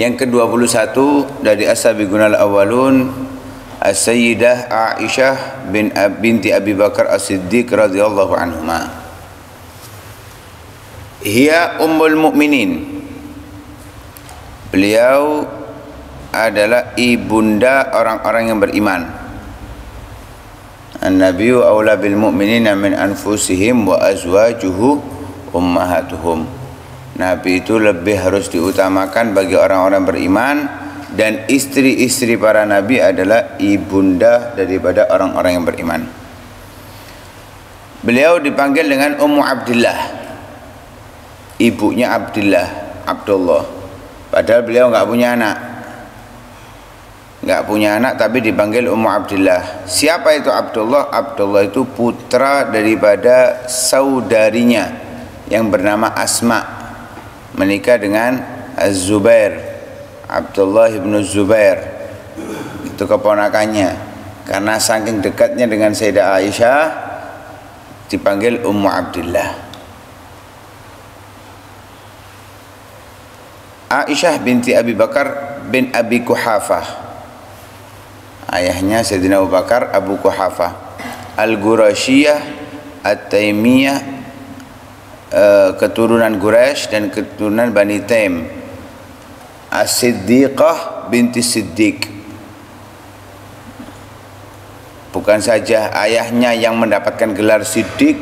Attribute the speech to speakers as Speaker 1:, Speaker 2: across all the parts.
Speaker 1: Yang ke-21 dari as-sabiqunal awwalun As-Sayyidah Aisyah binti Abi Bakar As-Siddiq radhiyallahu anhuma. Hiya ummul mu'minin. Beliau adalah ibunda orang-orang yang beriman. An-nabiyyu aula bil mu'minina min anfusihim wa azwajuhu ummahatuhum. Nabi itu lebih harus diutamakan bagi orang-orang beriman, dan istri-istri para nabi adalah ibunda daripada orang-orang yang beriman. Beliau dipanggil dengan Ummu Abdillah, ibunya Abdullah. Padahal beliau nggak punya anak, tapi dipanggil Ummu Abdillah. Siapa itu Abdullah? Abdullah itu putra daripada saudarinya yang bernama Asma, menikah dengan Az-Zubair, Abdullah ibn Zubair. Itu keponakannya. Karena saking dekatnya dengan Sayyidah Aisyah dipanggil Ummu Abdillah. Aisyah binti Abi Bakar bin Abi Quhafah, ayahnya Sayyidina Abu Bakar, Abu Quhafah, Al-Qurashiyah At-Taimiyah, keturunan Quraisy dan keturunan Bani Taim. As-Siddiqah binti Siddiq. Bukan saja ayahnya yang mendapatkan gelar Siddiq,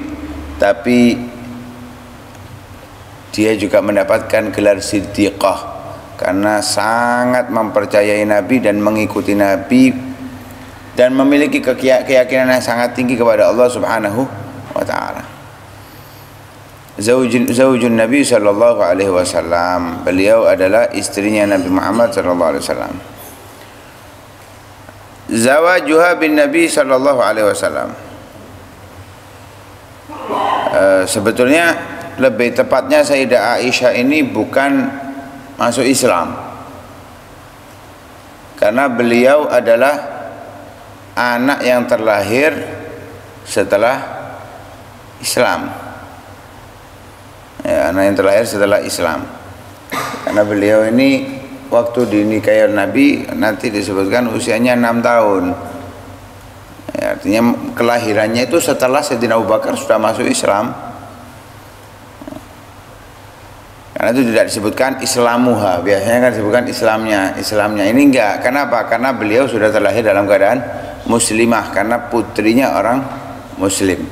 Speaker 1: tapi dia juga mendapatkan gelar Siddiqah karena sangat mempercayai Nabi dan mengikuti Nabi dan memiliki keyakinan yang sangat tinggi kepada Allah Subhanahu wa ta'ala. Zaujun Nabi sallallahu alaihi wasallam. Beliau adalah istrinya Nabi Muhammad sallallahu alaihi wasallam. Zawajuha bin Nabi sallallahu alaihi wasallam. Sebetulnya lebih tepatnya Sayyidah Aisyah ini bukan masuk Islam, karena beliau adalah anak yang terlahir setelah Islam. Ya, anak yang terlahir setelah Islam. Karena beliau ini waktu dinikahi Nabi nanti disebutkan usianya 6 tahun. Ya, artinya kelahirannya itu setelah Sayyidina Abu Bakar sudah masuk Islam. Karena itu tidak disebutkan Islamuha, biasanya kan disebutkan Islamnya. Ini enggak. Kenapa? Karena beliau sudah terlahir dalam keadaan muslimah, karena putrinya orang muslim.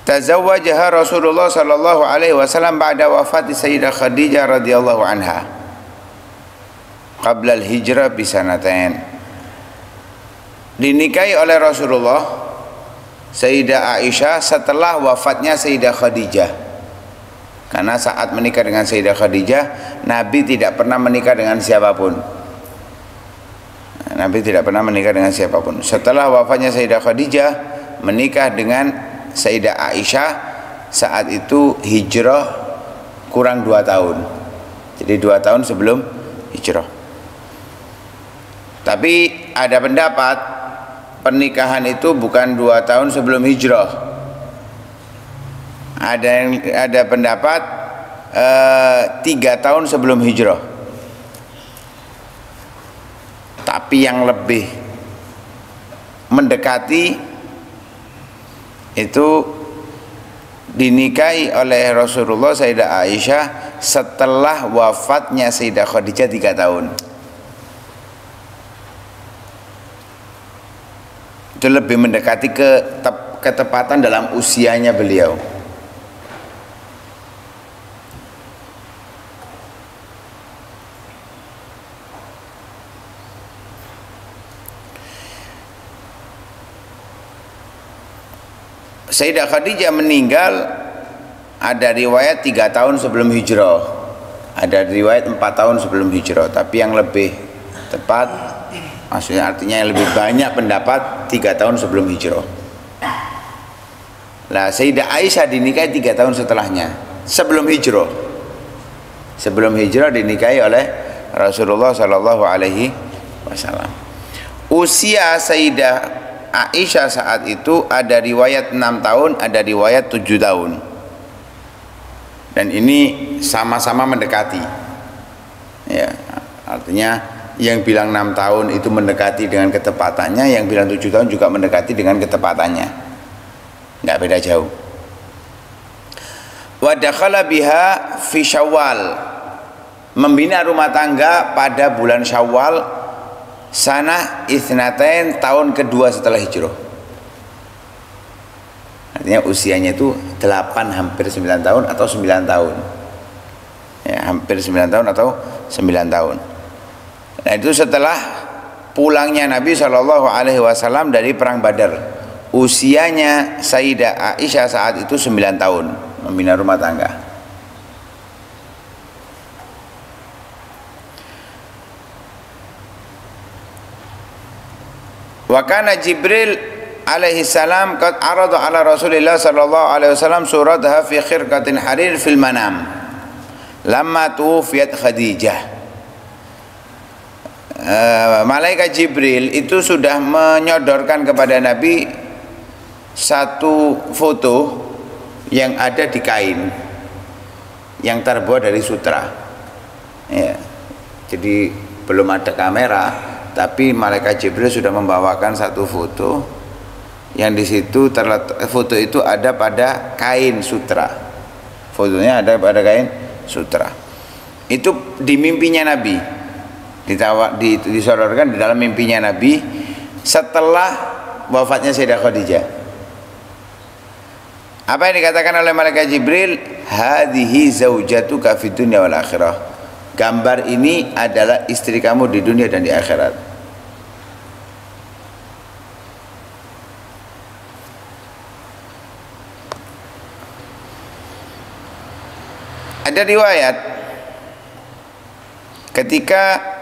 Speaker 1: Tazawwajaha Rasulullah sallallahu alaihi wasallam ba'da wafati Sayyidah Khadijah radhiyallahu anha qabla al-hijrah bi sanatain. Dinikahi oleh Rasulullah Sayyidah Aisyah setelah wafatnya Sayyidah Khadijah. Karena saat menikah dengan Sayyidah Khadijah, Nabi tidak pernah menikah dengan siapapun. Nabi tidak pernah menikah dengan siapapun. Setelah wafatnya Sayyidah Khadijah, menikah dengan Sayyidah Aisyah. Saat itu hijrah kurang 2 tahun. Jadi 2 tahun sebelum hijrah. Tapi ada pendapat pernikahan itu bukan 2 tahun sebelum hijrah. Ada pendapat 3 tahun sebelum hijrah. Tapi yang lebih mendekati itu dinikahi oleh Rasulullah Sayyidah Aisyah setelah wafatnya Sayyidah Khadijah 3 tahun. Itu lebih mendekati ketepatan dalam usianya beliau. Sayyidah Khadijah meninggal, ada riwayat 3 tahun sebelum hijrah, ada riwayat 4 tahun sebelum hijrah. Tapi yang lebih tepat, maksudnya artinya yang lebih banyak pendapat 3 tahun sebelum hijrah. Lah Sayyidah Aisyah dinikahi 3 tahun setelahnya, sebelum hijrah. Sebelum hijrah dinikahi oleh Rasulullah sallallahu alaihi wasallam. Usia Sayyidah Aisyah saat itu ada riwayat 6 tahun, ada riwayat 7 tahun. Dan ini sama-sama mendekati. Ya, artinya yang bilang 6 tahun itu mendekati dengan ketepatannya, yang bilang 7 tahun juga mendekati dengan ketepatannya. Enggak beda jauh. Wa dakhala biha fi Syawal. Membina rumah tangga pada bulan Syawal sanah itsnatain, tahun kedua setelah hijrah. Artinya usianya itu 8 hampir 9 tahun atau 9 tahun. Ya, hampir 9 tahun atau 9 tahun. Nah, itu setelah pulangnya Nabi SAW dari perang Badar. Usianya Sayyidah Aisyah saat itu 9 tahun, membina rumah tangga. Wa kana Jibril alaihi salam qad arada ala Rasulillah sallallahu alaihi wasallam suratha fi khirqatin harir fil manam lamma tuwfiyat Khadijah. Malaikat Jibril itu sudah menyodorkan kepada Nabi satu foto yang ada di kain yang terbuat dari sutra. Ya. Jadi belum ada kamera, tapi malaikat Jibril sudah membawakan satu foto yang di situ foto itu ada pada kain sutra. Fotonya ada pada kain sutra. Itu di mimpinya Nabi. Disodorkan di dalam mimpinya Nabi setelah wafatnya Sayyidah Khadijah. Apa yang dikatakan oleh malaikat Jibril? Hadhihi zaujatuka fid dunya wal akhirah. Gambar ini adalah istri kamu di dunia dan di akhirat. Ada riwayat ketika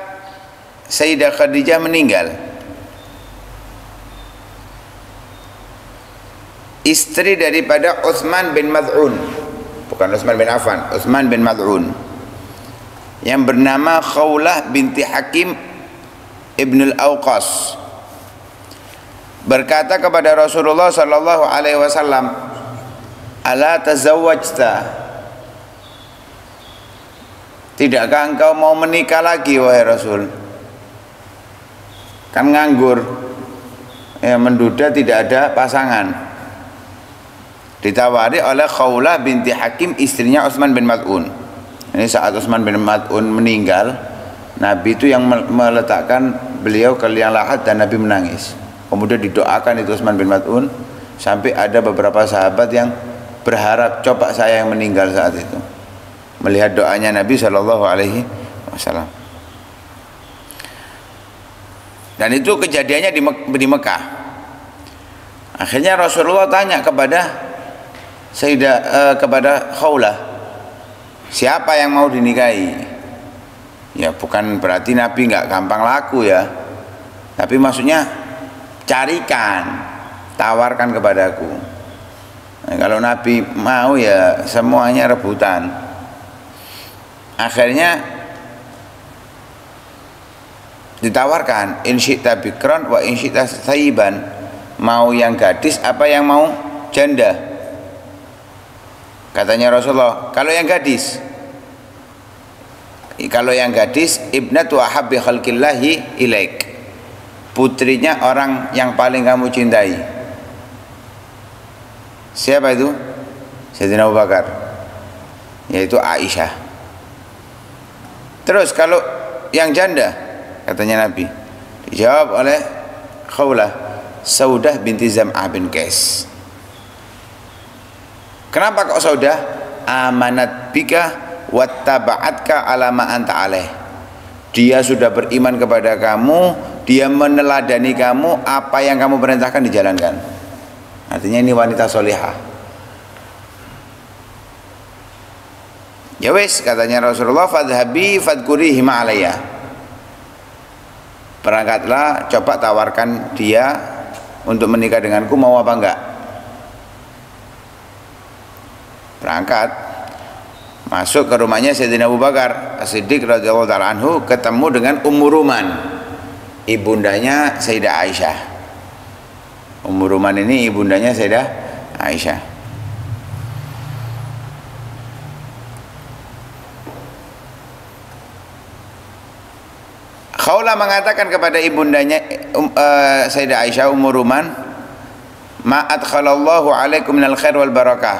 Speaker 1: Sayyidah Khadijah meninggal, istri daripada Utsman bin Maz'un, bukan Utsman bin Affan, Utsman bin Maz'un, yang bernama Khawlah binti Hakim ibn al-Awqas, berkata kepada Rasulullah sallallahu alaihi wasallam, "Ala tazawwajta? Tidakkah engkau mau menikah lagi wahai Rasul? Kan nganggur, ya, menduda, tidak ada pasangan." Ditawari oleh Khawlah binti Hakim, istrinya Utsman bin Maz'un. Ini saat Utsman bin Maz'un meninggal, Nabi itu yang meletakkan beliau ke liang lahat dan Nabi menangis. Kemudian didoakan itu Utsman bin Maz'un, sampai ada beberapa sahabat yang berharap coba saya yang meninggal saat itu, melihat doanya Nabi Shallallahu Alaihi Wasallam. Dan itu kejadiannya di Mekah. Akhirnya Rasulullah tanya kepada kepada Khawlah, siapa yang mau dinikahi? Ya, bukan berarti Nabi nggak gampang laku ya, tapi maksudnya carikan, tawarkan kepadaku. Nah, kalau Nabi mau ya semuanya rebutan. Akhirnya ditawarkan, in syi'ta bikran wa in syi'ta thayyiban, mau yang gadis apa yang mau janda. Katanya Rasulullah, kalau yang gadis ibnatu ahabbi khalqillahi ilaik, putrinya orang yang paling kamu cintai. Siapa itu? Sayyidina Abu Bakar, yaitu Aisyah. Terus kalau yang janda, katanya Nabi, dijawab oleh Khawlah, Saudah binti Zam'ah bin Qais. Kenapa kok Saudah? Amanat bika wattaba'atka ala ma anta alaih. Dia sudah beriman kepada kamu, dia meneladani kamu, apa yang kamu perintahkan dijalankan. Artinya ini wanita solihah. Ya wis, katanya Rasulullah, fadhabi fadkurihi ma'alayya. Berangkatlah, coba tawarkan dia untuk menikah denganku, mau apa enggak? Berangkat, masuk ke rumahnya Sayyidina Abu Bakar As-Siddiq radhiyallahu ta'ala anhu, ketemu dengan Ummu Ruman, ibundanya Sayyidah Aisyah. Ummu Ruman ini ibundanya Sayyidah Aisyah. Khawlah mengatakan kepada ibundanya Sayyidah Aisyah Ummu Ruman, ma adkhalallahu alaikum minal khair wal barakah.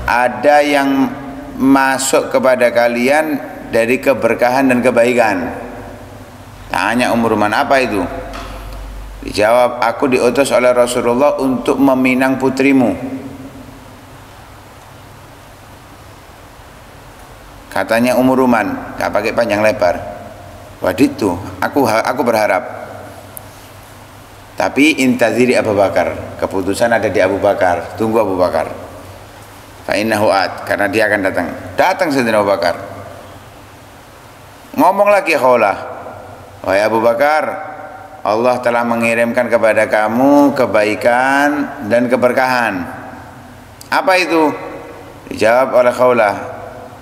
Speaker 1: Ada yang masuk kepada kalian dari keberkahan dan kebaikan. Tanya Ummu Ruman, apa itu? Dijawab, aku diutus oleh Rasulullah untuk meminang putrimu. Katanya Ummu Ruman, gak pakai panjang lebar, waditu, aku berharap, tapi intaziri Abu Bakar, keputusan ada di Abu Bakar, tunggu Abu Bakar. Fa innahu at, karena dia akan datang Sayyidina Abu Bakar. Ngomong lagi Khawlah, wahai Abu Bakar, Allah telah mengirimkan kepada kamu kebaikan dan keberkahan. Apa itu? Dijawab oleh Khawlah,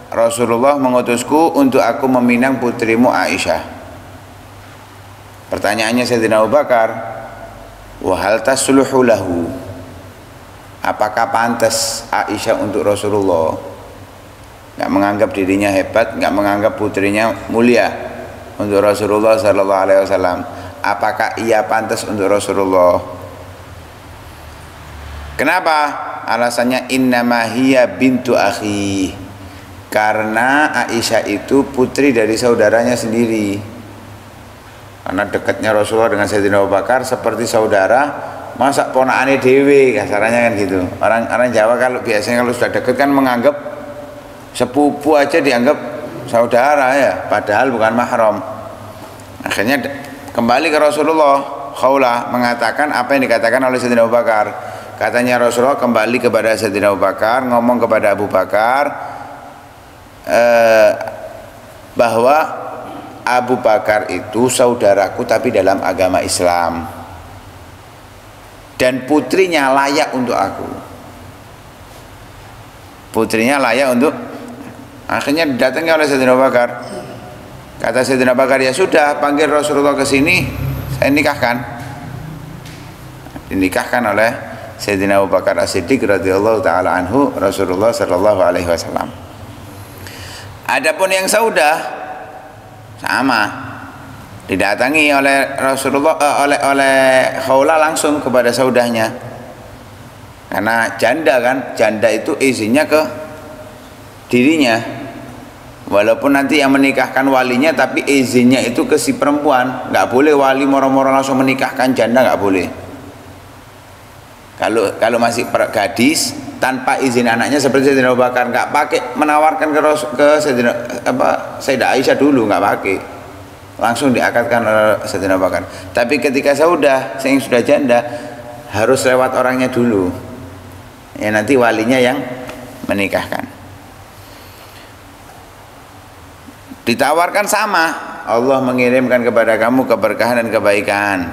Speaker 1: Rasulullah mengutusku untuk aku meminang putrimu Aisyah. Pertanyaannya Sayyidina Abu Bakar, wa hal tasluhu lahu, apakah pantas Aisyah untuk Rasulullah? Nggak menganggap dirinya hebat, nggak menganggap putrinya mulia untuk Rasulullah sallallahu alaihi wasallam. Apakah ia pantas untuk Rasulullah? Kenapa? Alasannya innama hiya bintu akhi, karena Aisyah itu putri dari saudaranya sendiri. Karena dekatnya Rasulullah dengan Sayyidina Abu Bakar seperti saudara, masa ponakane dewe, kasarannya kan gitu. Orang Jawa kalau biasanya kalau sudah dekat kan menganggap sepupu aja dianggap saudara ya, padahal bukan mahram. Akhirnya kembali ke Rasulullah, Khawlah mengatakan apa yang dikatakan oleh Sayyidina Abu Bakar. Katanya Rasulullah kembali kepada Sayyidina Abu Bakar, ngomong kepada Abu Bakar bahwa Abu Bakar itu saudaraku tapi dalam agama Islam, dan putrinya layak untuk aku. Putrinya layak untuk. Akhirnya datangnya oleh Sayyidina Abu Bakar. Kata Sayyidina Abu Bakar, ya sudah, panggil Rasulullah ke sini, saya nikahkan. Dinikahkan oleh Sayyidina Abu Bakar As-Siddiq radhiyallahu taala anhu Rasulullah sallallahu alaihi wasallam. Adapun yang Saudah sama, didatangi oleh Rasulullah oleh Khawlah langsung kepada saudahnya. Karena janda kan, janda itu izinnya ke dirinya. Walaupun nanti yang menikahkan walinya, tapi izinnya itu ke si perempuan. Nggak boleh wali moro-moro langsung menikahkan janda, nggak boleh. Kalau masih gadis tanpa izin anaknya seperti Sayyidina Abu Bakar, nggak pakai menawarkan ke Sayyidah Aisyah dulu, nggak pakai, langsung diakadkan oleh Sayyidina Abu Bakar. Tapi ketika Saudah yang sudah janda harus lewat orangnya dulu, ya nanti walinya yang menikahkan. Ditawarkan sama, Allah mengirimkan kepada kamu keberkahan dan kebaikan.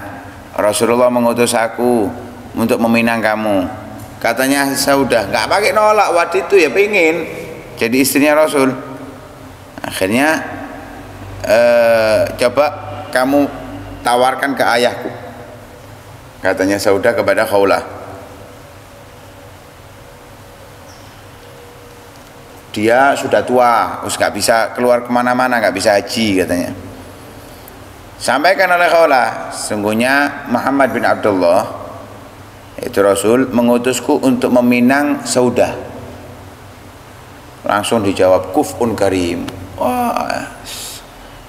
Speaker 1: Rasulullah mengutus aku untuk meminang kamu. Katanya Saudah, nggak pakai nolak, waktu itu ya pengen jadi istrinya Rasul. Akhirnya coba kamu tawarkan ke ayahku, katanya Saudah kepada Khawlah. Dia sudah tua, nggak bisa keluar kemana-mana, nggak bisa haji katanya. Sampaikan oleh Khawlah, sungguhnya Muhammad bin Abdullah, itu Rasul, mengutusku untuk meminang Saudah. Langsung dijawab, kuf'un karim. Wah,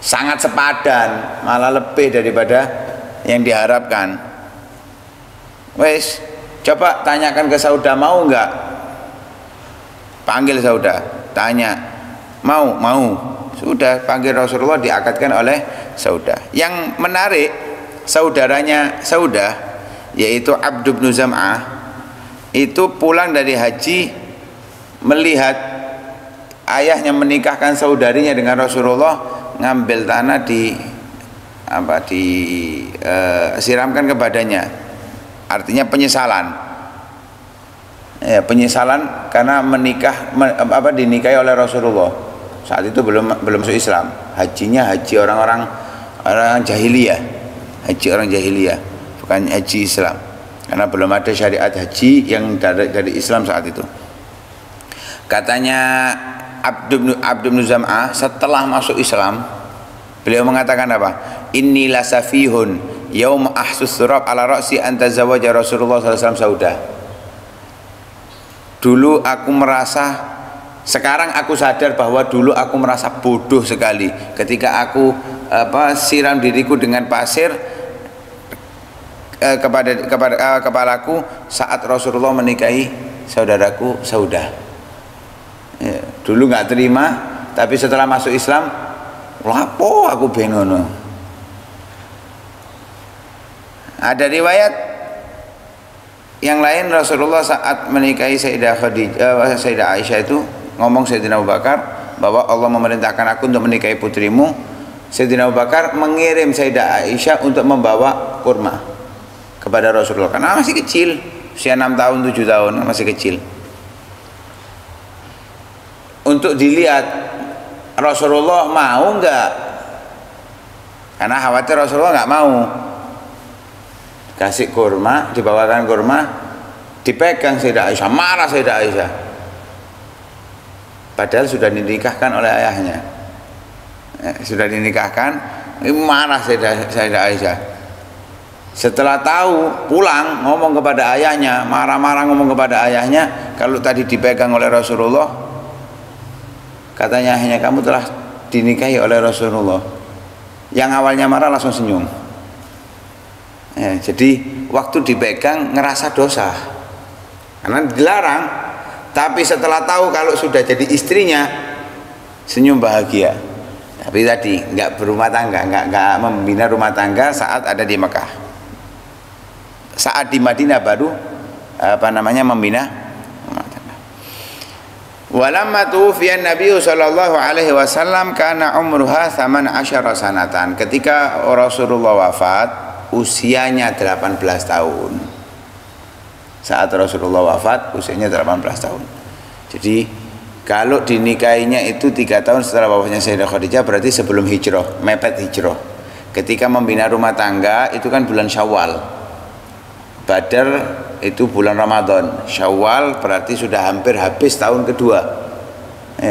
Speaker 1: sangat sepadan, malah lebih daripada yang diharapkan. Wes, coba tanyakan ke Saudah, mau nggak? Panggil Saudah, tanya, mau. Sudah, panggil Rasulullah, diakadkan oleh Saudah. Yang menarik, saudaranya Saudah, yaitu Abd bin Zam'ah, itu pulang dari haji melihat ayahnya menikahkan saudarinya dengan Rasulullah, ngambil tanah siramkan ke badannya. Artinya penyesalan. Ya, penyesalan karena dinikahi oleh Rasulullah. Saat itu belum masuk Islam. Hajinya haji orang jahiliyah. Haji orang jahiliyah, bukan haji Islam. Karena belum ada syariat haji yang dari Islam saat itu. Katanya Abd bin Zam'ah setelah masuk Islam, beliau mengatakan apa? Inni lasafihun yaum ahsus surab ala ra'si an tazawaja Rasulullah sallallahu alaihi wasallam sauda. Dulu aku merasa, sekarang aku sadar bahwa dulu aku merasa bodoh sekali ketika aku siram diriku dengan pasir kepada kepalaku saat Rasulullah menikahi saudaraku Saudah. Ya, dulu nggak terima, tapi setelah masuk Islam, lapo aku benono. Ada riwayat yang lain Rasulullah saat menikahi Sayyidah Aisyah itu ngomong Sayyidina Abu Bakar bahwa Allah memerintahkan aku untuk menikahi putrimu. Sayyidina Abu Bakar mengirim Sayyidah Aisyah untuk membawa kurma kepada Rasulullah karena masih kecil, usia 6 tahun 7 tahun, masih kecil. Untuk dilihat Rasulullah mau enggak, karena khawatir Rasulullah enggak mau. Kasih kurma, dibawakan kurma, dipegang Sayyidah Aisyah, marah Sayyidah Aisyah, padahal sudah dinikahkan oleh ayahnya. Sudah dinikahkan, marah Sayyidah Aisyah. Setelah tahu, pulang ngomong kepada ayahnya, marah-marah ngomong kepada ayahnya, kalau tadi dipegang oleh Rasulullah, katanya hanya kamu telah dinikahi oleh Rasulullah. Yang awalnya marah langsung senyum. Jadi waktu dipegang ngerasa dosa karena dilarang, tapi setelah tahu kalau sudah jadi istrinya senyum bahagia. Tapi tadi nggak berumah tangga, nggak membina rumah tangga saat ada di Mekah. Saat di Madinah baru membina. Walamma tuwfiya Nabi sallallahu alaihi wasallam kana umruha 18 sanatan. Ketika Rasulullah wafat, usianya 18 tahun. Saat Rasulullah wafat, usianya 18 tahun. Jadi kalau dinikahinya itu 3 tahun setelah wafatnya Sayyidah Khadijah, berarti sebelum hijrah, mepet hijrah. Ketika membina rumah tangga itu kan bulan Syawal. Badar itu bulan Ramadan. Syawal berarti sudah hampir habis tahun kedua.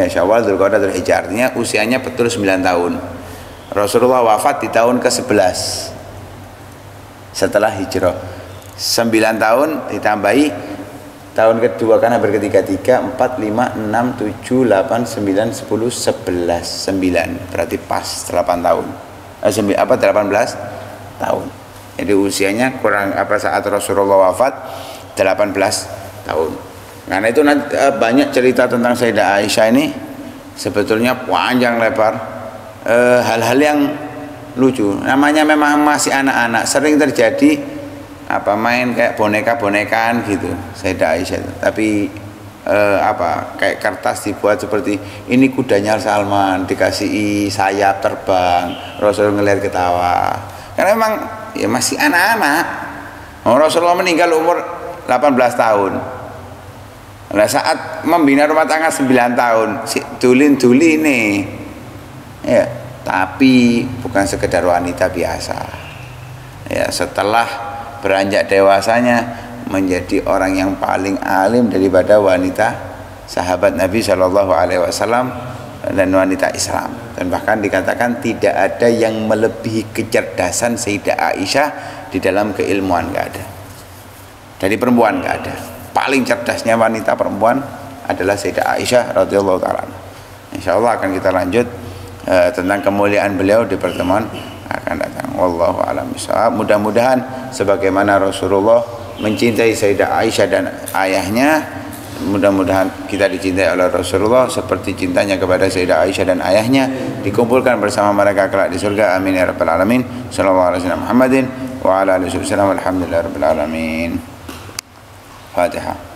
Speaker 1: Syawal, Dzulqa'dah, Dzulhijjah, artinya usianya betul 9 tahun. Rasulullah wafat di tahun ke-11 setelah hijrah. 9 tahun ditambahi tahun kedua kan hampir ketiga, 3, 4, 5, 6, 7, 8, 9, 10, 11, 9. Berarti pas 8 tahun. 18 tahun. Jadi usianya kurang saat Rasulullah wafat 18 tahun. Karena itu banyak cerita tentang Sayyidah Aisyah ini sebetulnya panjang lebar, hal-hal yang lucu. Namanya memang masih anak-anak, sering terjadi main kayak boneka-bonekaan gitu Sayyidah Aisyah itu. Tapi kayak kertas dibuat seperti ini kudanya Salman, dikasih sayap terbang, Rasul ngelihat ketawa. Karena memang ya masih anak-anak. Rasulullah meninggal umur 18 tahun. Nah, saat membina rumah tangga 9 tahun, si dulin-duli ini. Ya, tapi bukan sekedar wanita biasa. Ya, setelah beranjak dewasanya menjadi orang yang paling alim daripada wanita sahabat Nabi Shallallahu alaihi wasallam dan wanita Islam. Dan bahkan dikatakan tidak ada yang melebihi kecerdasan Sayyidah Aisyah di dalam keilmuan, nggak ada. Dari perempuan nggak ada. Paling cerdasnya wanita perempuan adalah Sayyidah Aisyah radhiyallahu taala. Insyaallah akan kita lanjut tentang kemuliaan beliau di pertemuan akan datang. Wallahu a'lam bishawab. Mudah-mudahan sebagaimana Rasulullah mencintai Sayyidah Aisyah dan ayahnya, mudah-mudahan kita dicintai oleh Rasulullah seperti cintanya kepada Sayyidah Aisyah dan ayahnya, dikumpulkan bersama mereka kelak di surga. Amin ya rabbal alamin. Sallallahu alaihi wasallam Muhammadin wa ala alihi wasallam. Alhamdulillah rabbil alamin. Fatihah.